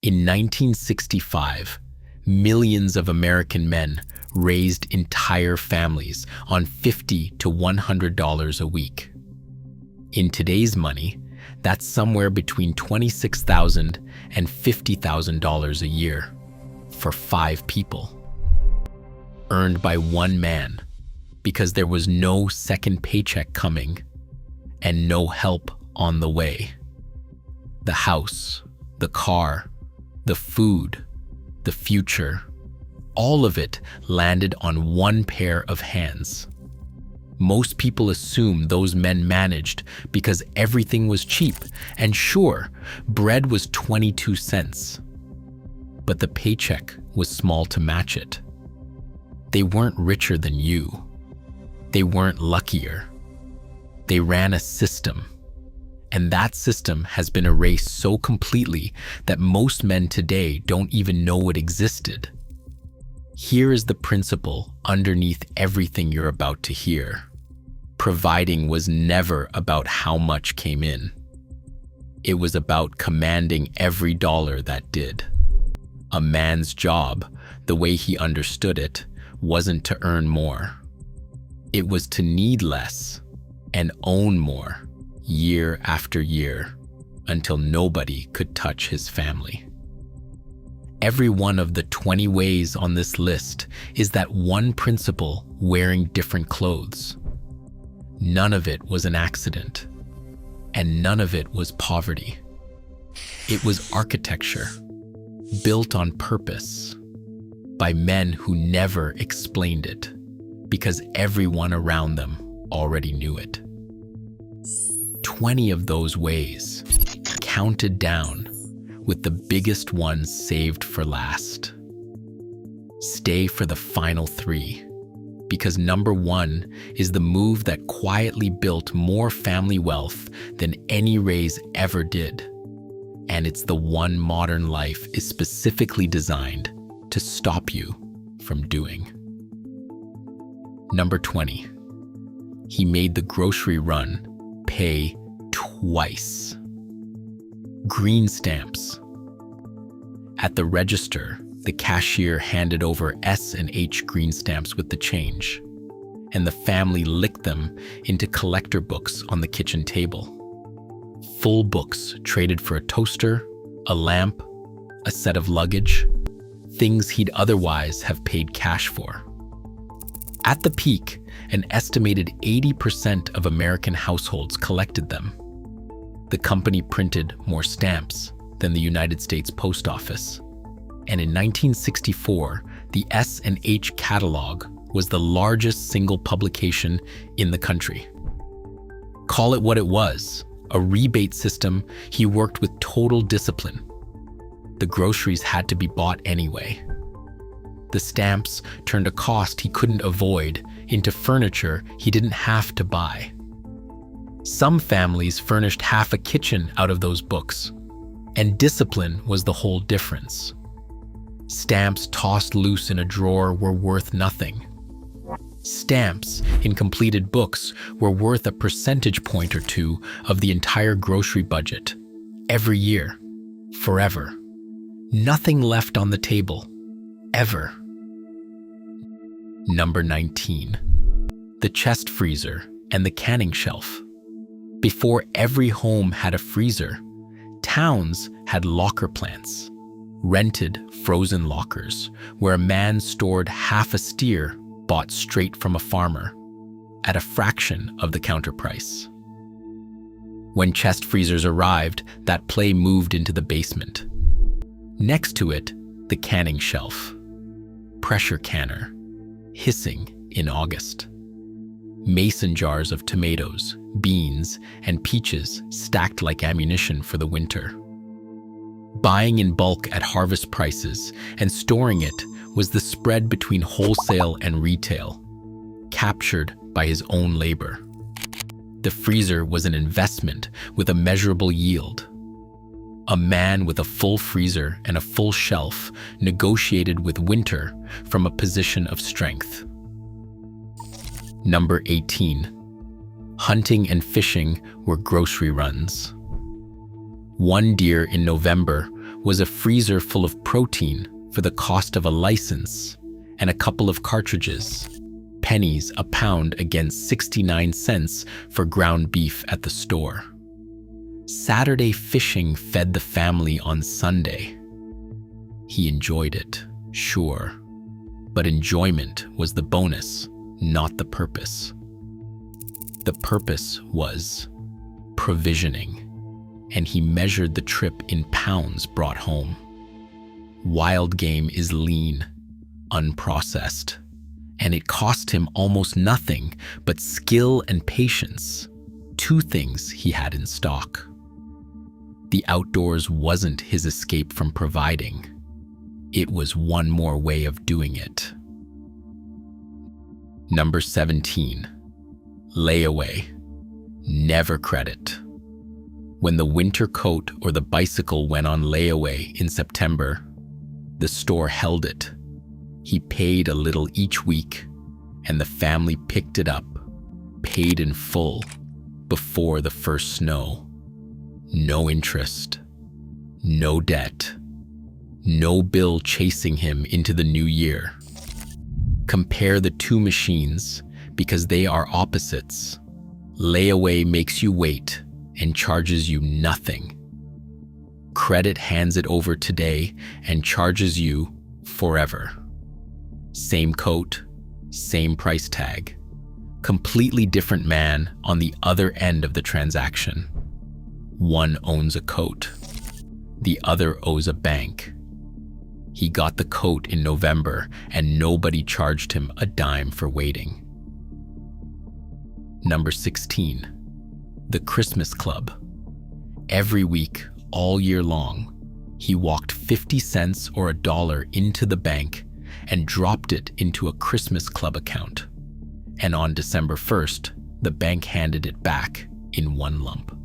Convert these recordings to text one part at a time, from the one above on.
In 1965, millions of American men raised entire families on $50 to $100 a week. In today's money, that's somewhere between $26,000 and $50,000 a year for 5 people. Earned by one man because there was no second paycheck coming and no help on the way. The house, the car, the food, the future, all of it landed on one pair of hands. Most people assume those men managed because everything was cheap, and sure, bread was 22 cents. But the paycheck was small to match it. They weren't richer than you. They weren't luckier. They ran a system. And that system has been erased so completely that most men today don't even know it existed. Here is the principle underneath everything you're about to hear. Providing was never about how much came in. It was about commanding every dollar that did. A man's job, the way he understood it, wasn't to earn more. It was to need less and own more year after year until nobody could touch his family. Every one of the 20 ways on this list is that one principle wearing different clothes. None of it was an accident, and none of it was poverty. It was architecture, built on purpose, by men who never explained it, because everyone around them already knew it. 20 of those ways, counted down, with the biggest ones saved for last. Stay for the final 3, because number 1 is the move that quietly built more family wealth than any raise ever did. And it's the one modern life is specifically designed to stop you from doing. Number 20. He made the grocery run pay twice. Green stamps. At the register, the cashier handed over S&H green stamps with the change, and the family licked them into collector books on the kitchen table. Full books traded for a toaster, a lamp, a set of luggage, things he'd otherwise have paid cash for. At the peak, an estimated 80% of American households collected them. The company printed more stamps than the United States Post Office. And in 1964, the S&H catalog was the largest single publication in the country. Call it what it was, a rebate system he worked with total discipline. The groceries had to be bought anyway. The stamps turned a cost he couldn't avoid into furniture he didn't have to buy. Some families furnished half a kitchen out of those books, and discipline was the whole difference. Stamps tossed loose in a drawer were worth nothing. Stamps in completed books were worth a percentage point or two of the entire grocery budget, every year, forever. Nothing left on the table, ever. Number 19. The chest freezer and the canning shelf. Before every home had a freezer, towns had locker plants, rented frozen lockers where a man stored half a steer bought straight from a farmer at a fraction of the counter price. When chest freezers arrived, that play moved into the basement. Next to it, the canning shelf. Pressure canner, hissing in August. Mason jars of tomatoes, beans, and peaches stacked like ammunition for the winter. Buying in bulk at harvest prices and storing it was the spread between wholesale and retail, captured by his own labor. The freezer was an investment with a measurable yield. A man with a full freezer and a full shelf negotiated with winter from a position of strength. Number 18. Hunting and fishing were grocery runs. One deer in November was a freezer full of protein for the cost of a license and a couple of cartridges, pennies a pound against 69 cents for ground beef at the store. Saturday fishing fed the family on Sunday. He enjoyed it, sure, but enjoyment was the bonus, not the purpose. The purpose was provisioning, and he measured the trip in pounds brought home. Wild game is lean, unprocessed, and it cost him almost nothing but skill and patience, two things he had in stock. The outdoors wasn't his escape from providing. It was one more way of doing it. Number 17, layaway, never credit. When the winter coat or the bicycle went on layaway in September, the store held it. He paid a little each week, and the family picked it up, paid in full, before the first snow. No interest, no debt, no bill chasing him into the new year. Compare the two machines because they are opposites. Layaway makes you wait and charges you nothing. Credit hands it over today and charges you forever. Same coat, same price tag. Completely different man on the other end of the transaction. One owns a coat. The other owes a bank. He got the coat in November and nobody charged him a dime for waiting. Number 16, the Christmas Club. Every week, all year long, he walked 50 cents or $1 into the bank and dropped it into a Christmas Club account. And on December 1st, the bank handed it back in one lump.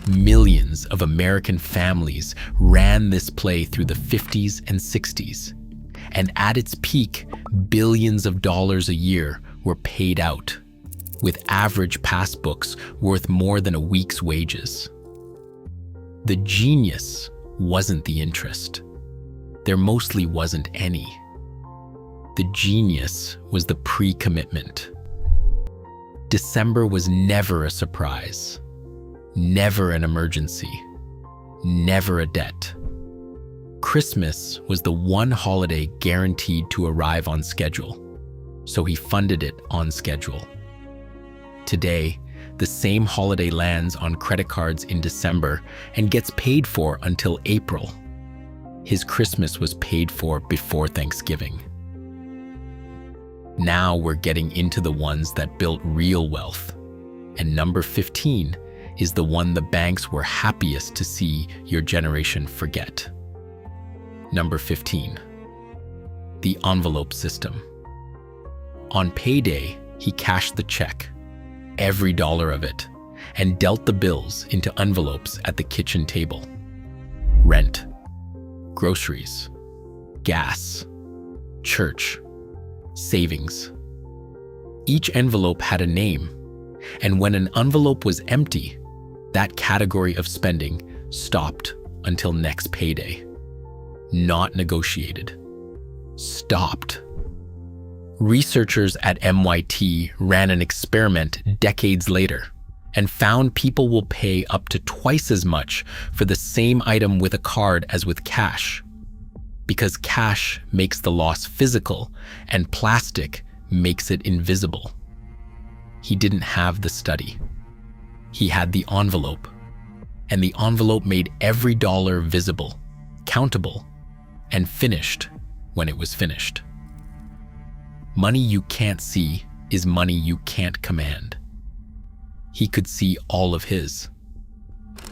Millions of American families ran this play through the 50s and 60s, and at its peak, billions of dollars a year were paid out, with average passbooks worth more than a week's wages. The genius wasn't the interest. There mostly wasn't any. The genius was the pre-commitment. December was never a surprise. Never an emergency, never a debt. Christmas was the one holiday guaranteed to arrive on schedule, so he funded it on schedule. Today, the same holiday lands on credit cards in December and gets paid for until April. His Christmas was paid for before Thanksgiving. Now we're getting into the ones that built real wealth, and number 15 is the one the banks were happiest to see your generation forget. Number 15, the envelope system. On payday, he cashed the check, every dollar of it, and dealt the bills into envelopes at the kitchen table. Rent, groceries, gas, church, savings. Each envelope had a name, and when an envelope was empty, that category of spending stopped until next payday. Not negotiated. Stopped. Researchers at MIT ran an experiment decades later and found people will pay up to twice as much for the same item with a card as with cash, because cash makes the loss physical and plastic makes it invisible. He didn't have the study. He had the envelope, and the envelope made every dollar visible, countable, and finished when it was finished. Money you can't see is money you can't command. He could see all of his.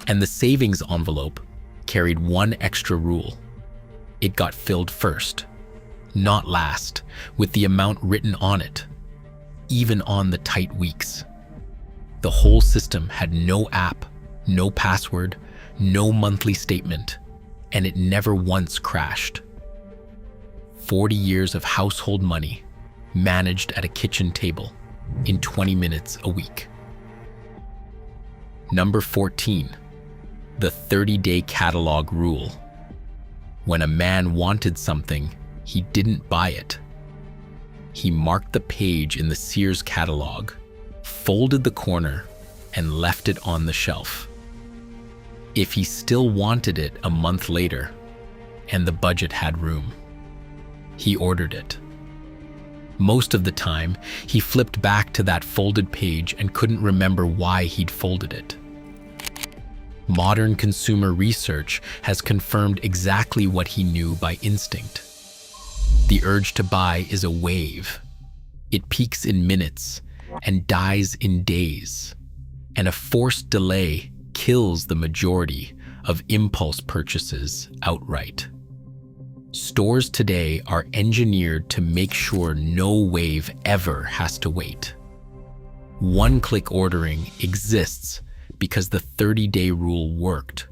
And the savings envelope carried one extra rule. It got filled first, not last, with the amount written on it, even on the tight weeks. The whole system had no app, no password, no monthly statement, and it never once crashed. 40 years of household money managed at a kitchen table in 20 minutes a week. Number 14, the 30-day catalog rule. When a man wanted something, he didn't buy it. He marked the page in the Sears catalog, folded the corner, and left it on the shelf. If he still wanted it a month later, and the budget had room, he ordered it. Most of the time, he flipped back to that folded page and couldn't remember why he'd folded it. Modern consumer research has confirmed exactly what he knew by instinct. The urge to buy is a wave. It peaks in minutes and dies in days, and a forced delay kills the majority of impulse purchases outright. Stores today are engineered to make sure no wave ever has to wait. One-click ordering exists because the 30-day rule worked.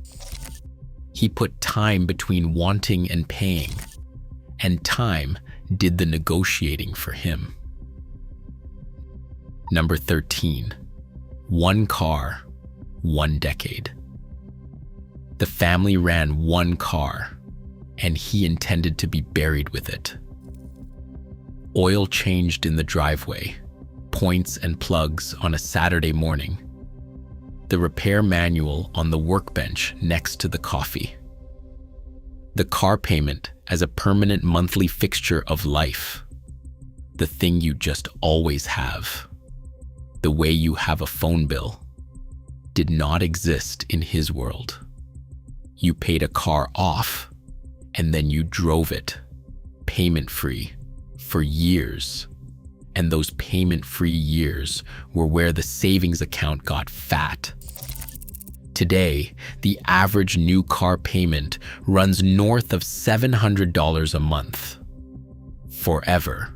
He put time between wanting and paying, and time did the negotiating for him. Number 13, one car, 1 decade. The family ran one car, and he intended to be buried with it. Oil changed in the driveway, points and plugs on a Saturday morning. The repair manual on the workbench next to the coffee. The car payment as a permanent monthly fixture of life. The thing you just always have. The way you have a phone bill did not exist in his world. You paid a car off, and then you drove it, payment-free, for years. And those payment-free years were where the savings account got fat. Today, the average new car payment runs north of $700 a month. Forever,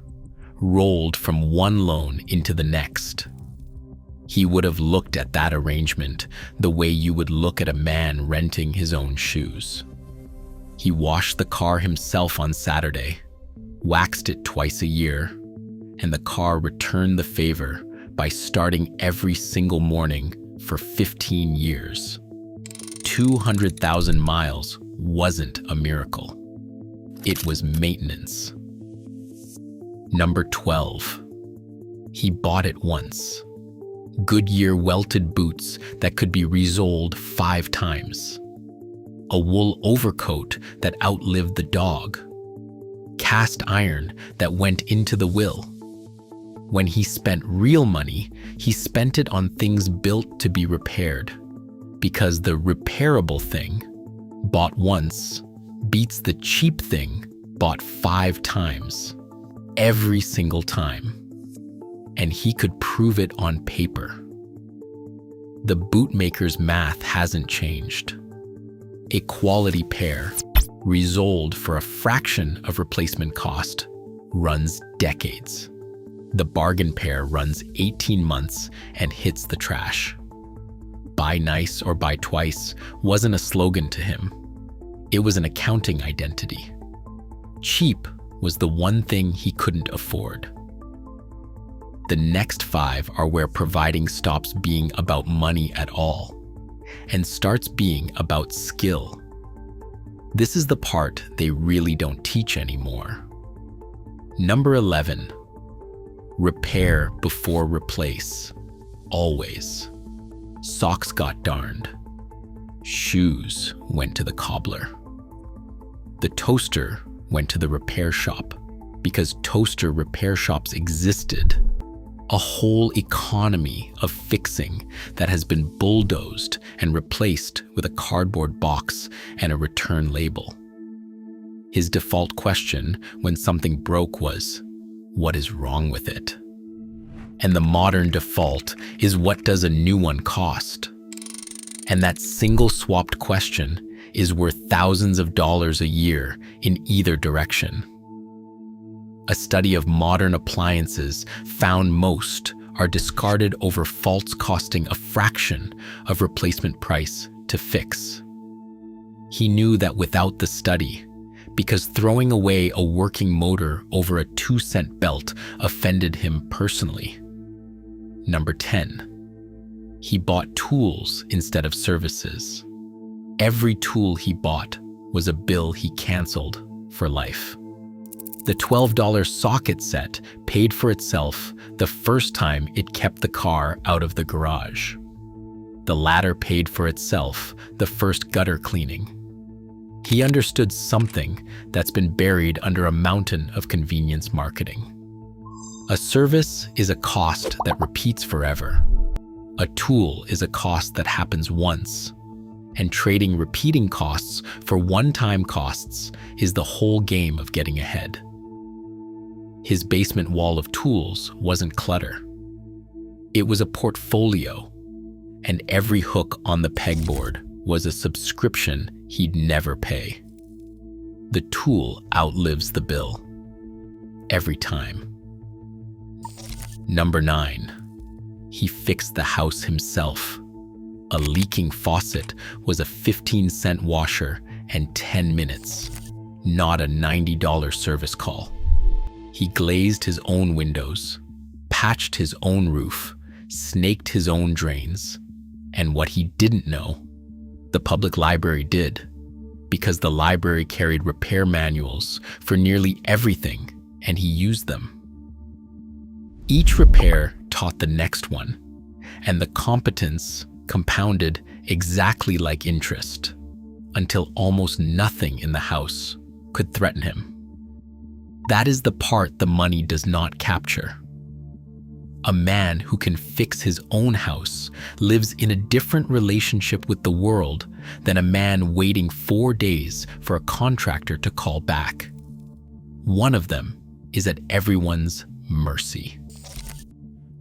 rolled from one loan into the next. He would have looked at that arrangement the way you would look at a man renting his own shoes. He washed the car himself on Saturday, waxed it twice a year, and the car returned the favor by starting every single morning for 15 years. 200,000 miles wasn't a miracle. It was maintenance. Number 12. He bought it once. Goodyear welted boots that could be resoled 5 times. A wool overcoat that outlived the dog. Cast iron that went into the will. When he spent real money, he spent it on things built to be repaired, because the repairable thing, bought once, beats the cheap thing bought 5 times, every single time. And he could prove it on paper. The bootmaker's math hasn't changed. A quality pair, resoled for a fraction of replacement cost, runs decades. The bargain pair runs 18 months and hits the trash. Buy nice or buy twice wasn't a slogan to him. It was an accounting identity. Cheap was the one thing he couldn't afford. The next 5 are where providing stops being about money at all and starts being about skill. This is the part they really don't teach anymore. Number 11. Repair before replace. Always. Socks got darned. Shoes went to the cobbler. The toaster went to the repair shop because toaster repair shops existed. A whole economy of fixing that has been bulldozed and replaced with a cardboard box and a return label. His default question when something broke was, what is wrong with it? And the modern default is, what does a new one cost? And that single swapped question is worth thousands of dollars a year in either direction. A study of modern appliances found most are discarded over faults costing a fraction of replacement price to fix. He knew that without the study, because throwing away a working motor over a 2-cent belt offended him personally. Number 10. He bought tools instead of services. Every tool he bought was a bill he canceled for life. The $12 socket set paid for itself the first time it kept the car out of the garage. The latter paid for itself the first gutter cleaning. He understood something that's been buried under a mountain of convenience marketing. A service is a cost that repeats forever. A tool is a cost that happens once. And trading repeating costs for one-time costs is the whole game of getting ahead. His basement wall of tools wasn't clutter. It was a portfolio, and every hook on the pegboard was a subscription he'd never pay. The tool outlives the bill. Every time. Number 9. He fixed the house himself. A leaking faucet was a 15-cent washer and 10 minutes, not a $90 service call. He glazed his own windows, patched his own roof, snaked his own drains. And what he didn't know, the public library did, because the library carried repair manuals for nearly everything, and he used them. Each repair taught the next one, and the competence compounded exactly like interest, until almost nothing in the house could threaten him. That is the part the money does not capture. A man who can fix his own house lives in a different relationship with the world than a man waiting 4 days for a contractor to call back. One of them is at everyone's mercy.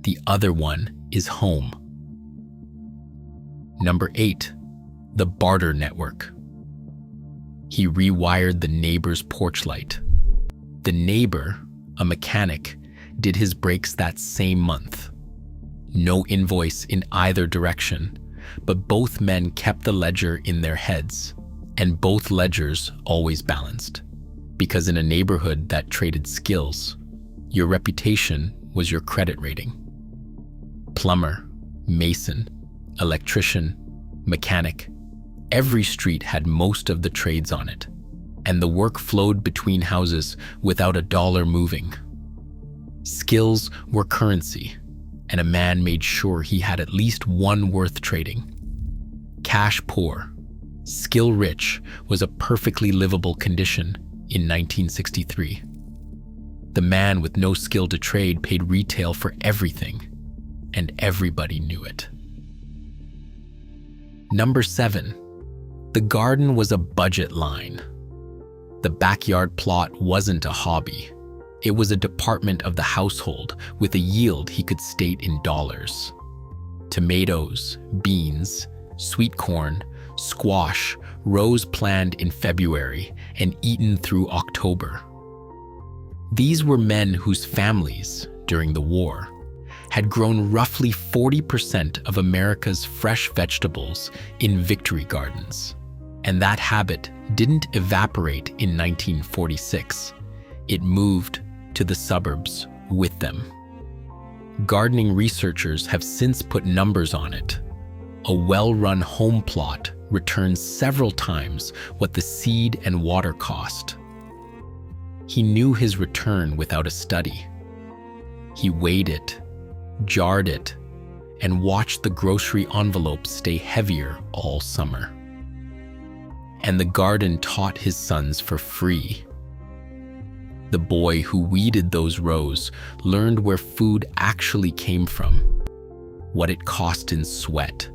The other one is home. Number 8, the barter network. He rewired the neighbor's porch light. The neighbor, a mechanic, did his brakes that same month. No invoice in either direction, but both men kept the ledger in their heads, and both ledgers always balanced. Because in a neighborhood that traded skills, your reputation was your credit rating. Plumber, mason, electrician, mechanic, every street had most of the trades on it, and the work flowed between houses without a dollar moving. Skills were currency, and a man made sure he had at least one worth trading. Cash poor, skill rich was a perfectly livable condition in 1963. The man with no skill to trade paid retail for everything, and everybody knew it. Number 7, the garden was a budget line. The backyard plot wasn't a hobby. It was a department of the household with a yield he could state in dollars. Tomatoes, beans, sweet corn, squash, rose planned in February and eaten through October. These were men whose families, during the war, had grown roughly 40% of America's fresh vegetables in victory gardens. And that habit didn't evaporate in 1946. It moved to the suburbs with them. Gardening researchers have since put numbers on it. A well-run home plot returns several times what the seed and water cost. He knew his return without a study. He weighed it, jarred it, and watched the grocery envelopes stay heavier all summer. And the garden taught his sons for free. The boy who weeded those rows learned where food actually came from, what it cost in sweat,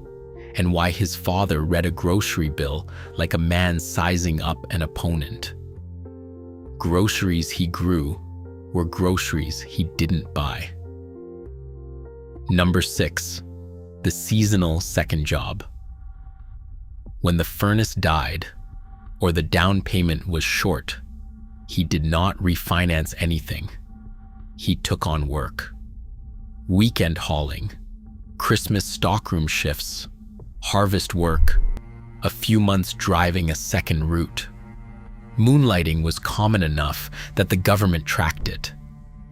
and why his father read a grocery bill like a man sizing up an opponent. Groceries he grew were groceries he didn't buy. Number 6, the seasonal second job. When the furnace died, or the down payment was short, he did not refinance anything. He took on work. Weekend hauling, Christmas stockroom shifts, harvest work, a few months driving a second route. Moonlighting was common enough that the government tracked it.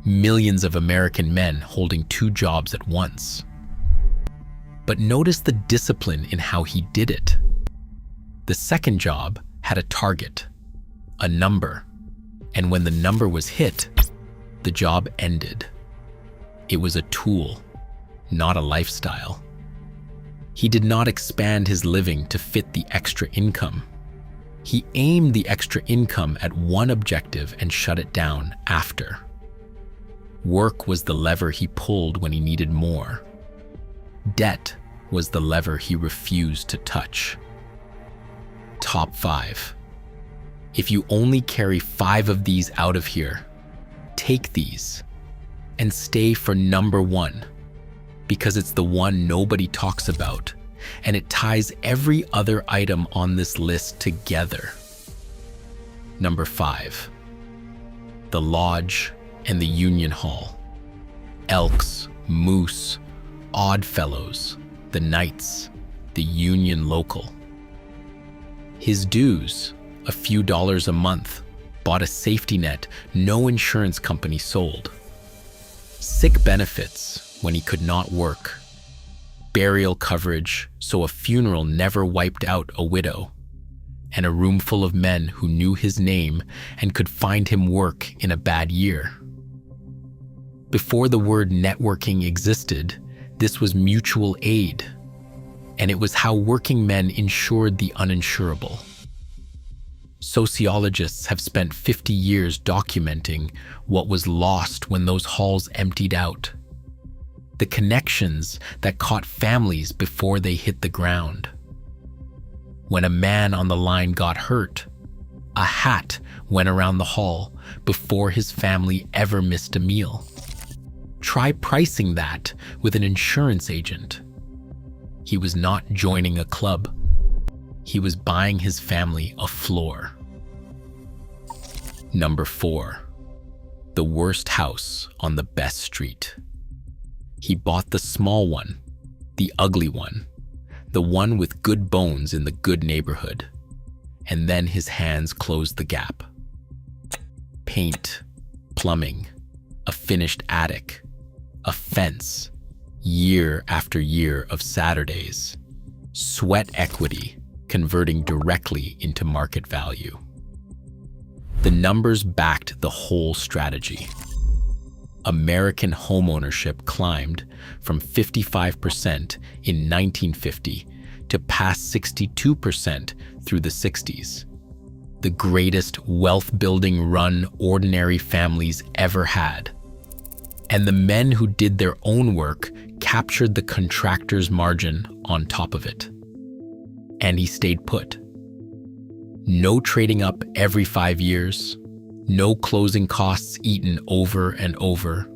Millions of American men holding 2 jobs at once. But notice the discipline in how he did it. The second job had a target, a number, and when the number was hit, the job ended. It was a tool, not a lifestyle. He did not expand his living to fit the extra income. He aimed the extra income at one objective and shut it down after. Work was the lever he pulled when he needed more. Debt was the lever he refused to touch. Top 5. If you only carry 5 of these out of here, take these and stay for number 1, because it's the one nobody talks about, and it ties every other item on this list together. Number 5. The Lodge and the Union Hall. Elks, Moose, Oddfellows, the Knights, the Union Local. His dues, a few dollars a month, bought a safety net no insurance company sold. Sick benefits when he could not work. Burial coverage so a funeral never wiped out a widow. And a room full of men who knew his name and could find him work in a bad year. Before the word networking existed, this was mutual aid, and it was how working men insured the uninsurable. Sociologists have spent 50 years documenting what was lost when those halls emptied out. The connections that caught families before they hit the ground. When a man on the line got hurt, a hat went around the hall before his family ever missed a meal. Try pricing that with an insurance agent. He was not joining a club. He was buying his family a floor. Number 4. The worst house on the best street. He bought the small one, the ugly one, the one with good bones in the good neighborhood, and then his hands closed the gap. Paint, plumbing, a finished attic, a fence, year after year of Saturdays, sweat equity converting directly into market value. The numbers backed the whole strategy. American homeownership climbed from 55% in 1950 to past 62% through the 60s. The greatest wealth-building run ordinary families ever had. And the men who did their own work captured the contractor's margin on top of it. And he stayed put. No trading up every 5 years, no closing costs eaten over and over,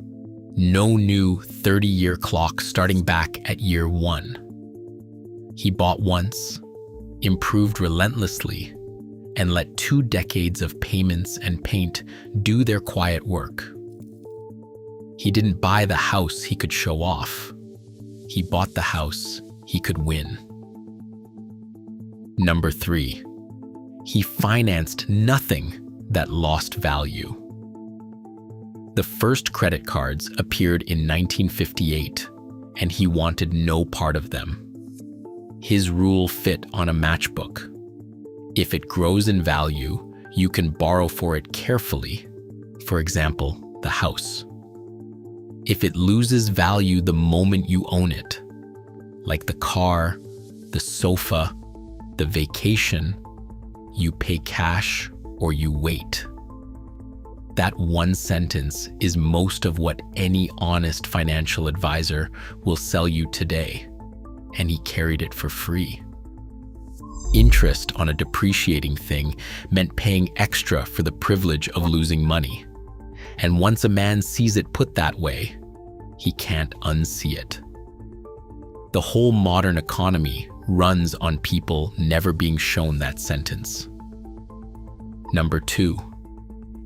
no new 30-year clock starting back at year 1. He bought once, improved relentlessly, and let 2 decades of payments and paint do their quiet work. He didn't buy the house he could show off. He bought the house he could win. Number 3. He financed nothing that lost value. The first credit cards appeared in 1958, and he wanted no part of them. His rule fit on a matchbook. If it grows in value, you can borrow for it carefully, for example, the house. If it loses value the moment you own it, like the car, the sofa, the vacation, you pay cash or you wait. That one sentence is most of what any honest financial advisor will sell you today, and he carried it for free. Interest on a depreciating thing meant paying extra for the privilege of losing money. And once a man sees it put that way, he can't unsee it. The whole modern economy runs on people never being shown that sentence. Number 2,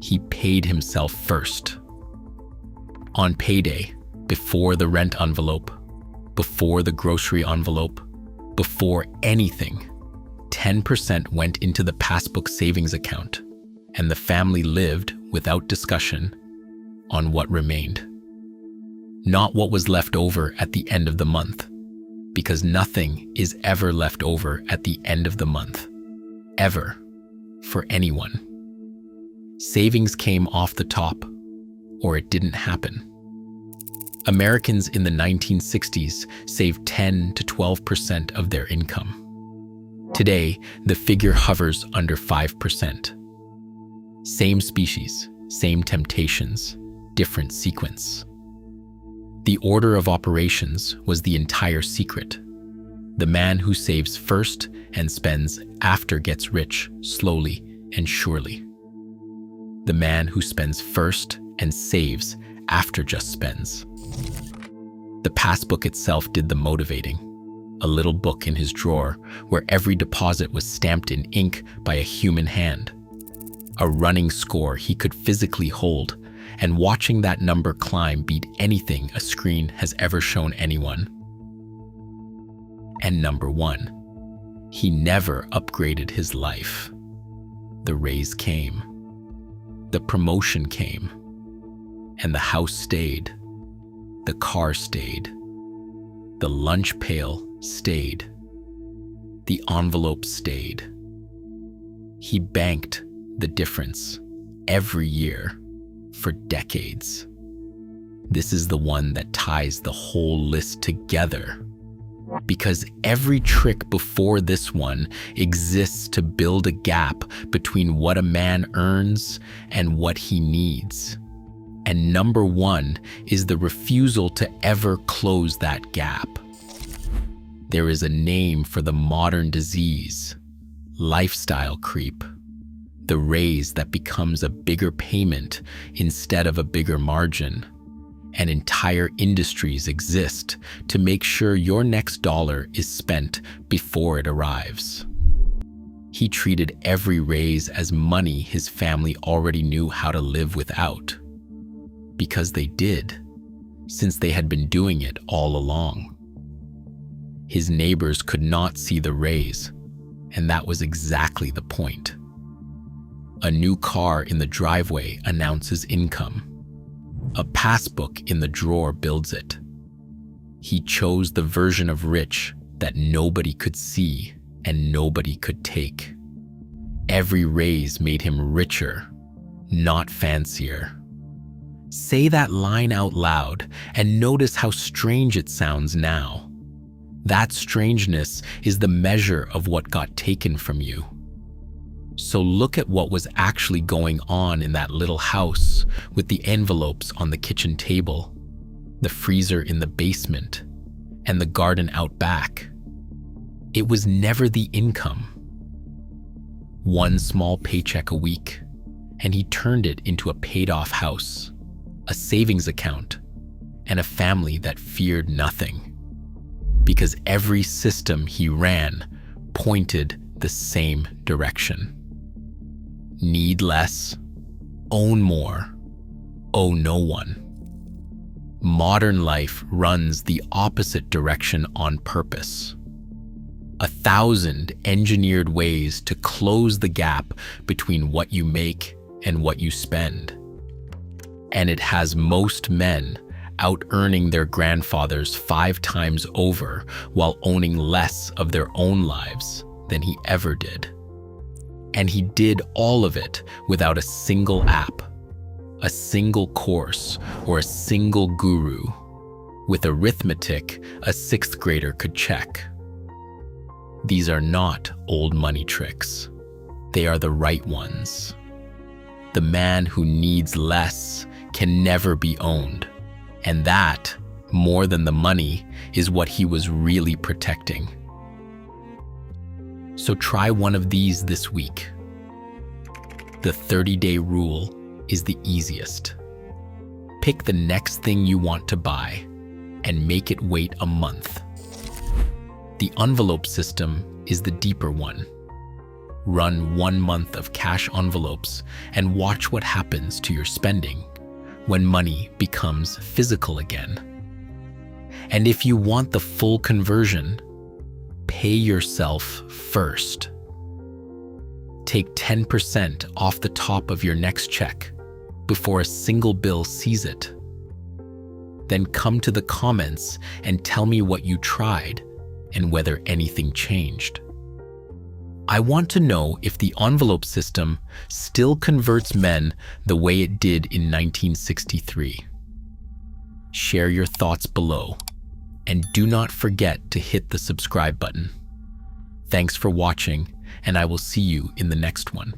he paid himself first. On payday, before the rent envelope, before the grocery envelope, before anything, 10% went into the passbook savings account, and the family lived, without discussion, on what remained. Not what was left over at the end of the month, because nothing is ever left over at the end of the month. Ever. for anyone. Savings came off the top, or it didn't happen. Americans in the 1960s saved 10 to 12% of their income. Today, the figure hovers under 5%. Same species, same temptations, different sequence. The order of operations was the entire secret. The man who saves first and spends after gets rich slowly and surely. The man who spends first and saves after just spends. The passbook itself did the motivating. A little book in his drawer where every deposit was stamped in ink by a human hand. A running score he could physically hold, and watching that number climb beat anything a screen has ever shown anyone. And number one, he never upgraded his life. The raise came. The promotion came. And the house stayed. The car stayed. The lunch pail stayed. The envelope stayed. He banked the difference every year for decades. This is the one that ties the whole list together, because every trick before this one exists to build a gap between what a man earns and what he needs. And number one is the refusal to ever close that gap. There is a name for the modern disease: lifestyle creep. The raise that becomes a bigger payment instead of a bigger margin. And entire industries exist to make sure your next dollar is spent before it arrives. He treated every raise as money his family already knew how to live without. Because they did, since they had been doing it all along. His neighbors could not see the raise, and that was exactly the point. A new car in the driveway announces income. A passbook in the drawer builds it. He chose the version of rich that nobody could see and nobody could take. Every raise made him richer, not fancier. Say that line out loud and notice how strange it sounds now. That strangeness is the measure of what got taken from you. So look at what was actually going on in that little house with the envelopes on the kitchen table, the freezer in the basement, and the garden out back. It was never the income. One small paycheck a week, and he turned it into a paid-off house, a savings account, and a family that feared nothing. Because every system he ran pointed the same direction. Need less, own more, owe no one. Modern life runs the opposite direction on purpose. 1,000 engineered ways to close the gap between what you make and what you spend. And it has most men out-earning their grandfathers 5 times over while owning less of their own lives than he ever did. And he did all of it without a single app, a single course, or a single guru. With arithmetic, a 6th grader could check. These are not old money tricks. They are the right ones. The man who needs less can never be owned. And that, more than the money, is what he was really protecting. So try one of these this week. The 30-day rule is the easiest. Pick the next thing you want to buy and make it wait a month. The envelope system is the deeper one. Run 1 month of cash envelopes and watch what happens to your spending when money becomes physical again. And if you want the full conversion, pay yourself first. Take 10% off the top of your next check before a single bill sees it. Then come to the comments and tell me what you tried and whether anything changed. I want to know if the envelope system still converts men the way it did in 1963. Share your thoughts below, and do not forget to hit the subscribe button. Thanks for watching, and I will see you in the next one.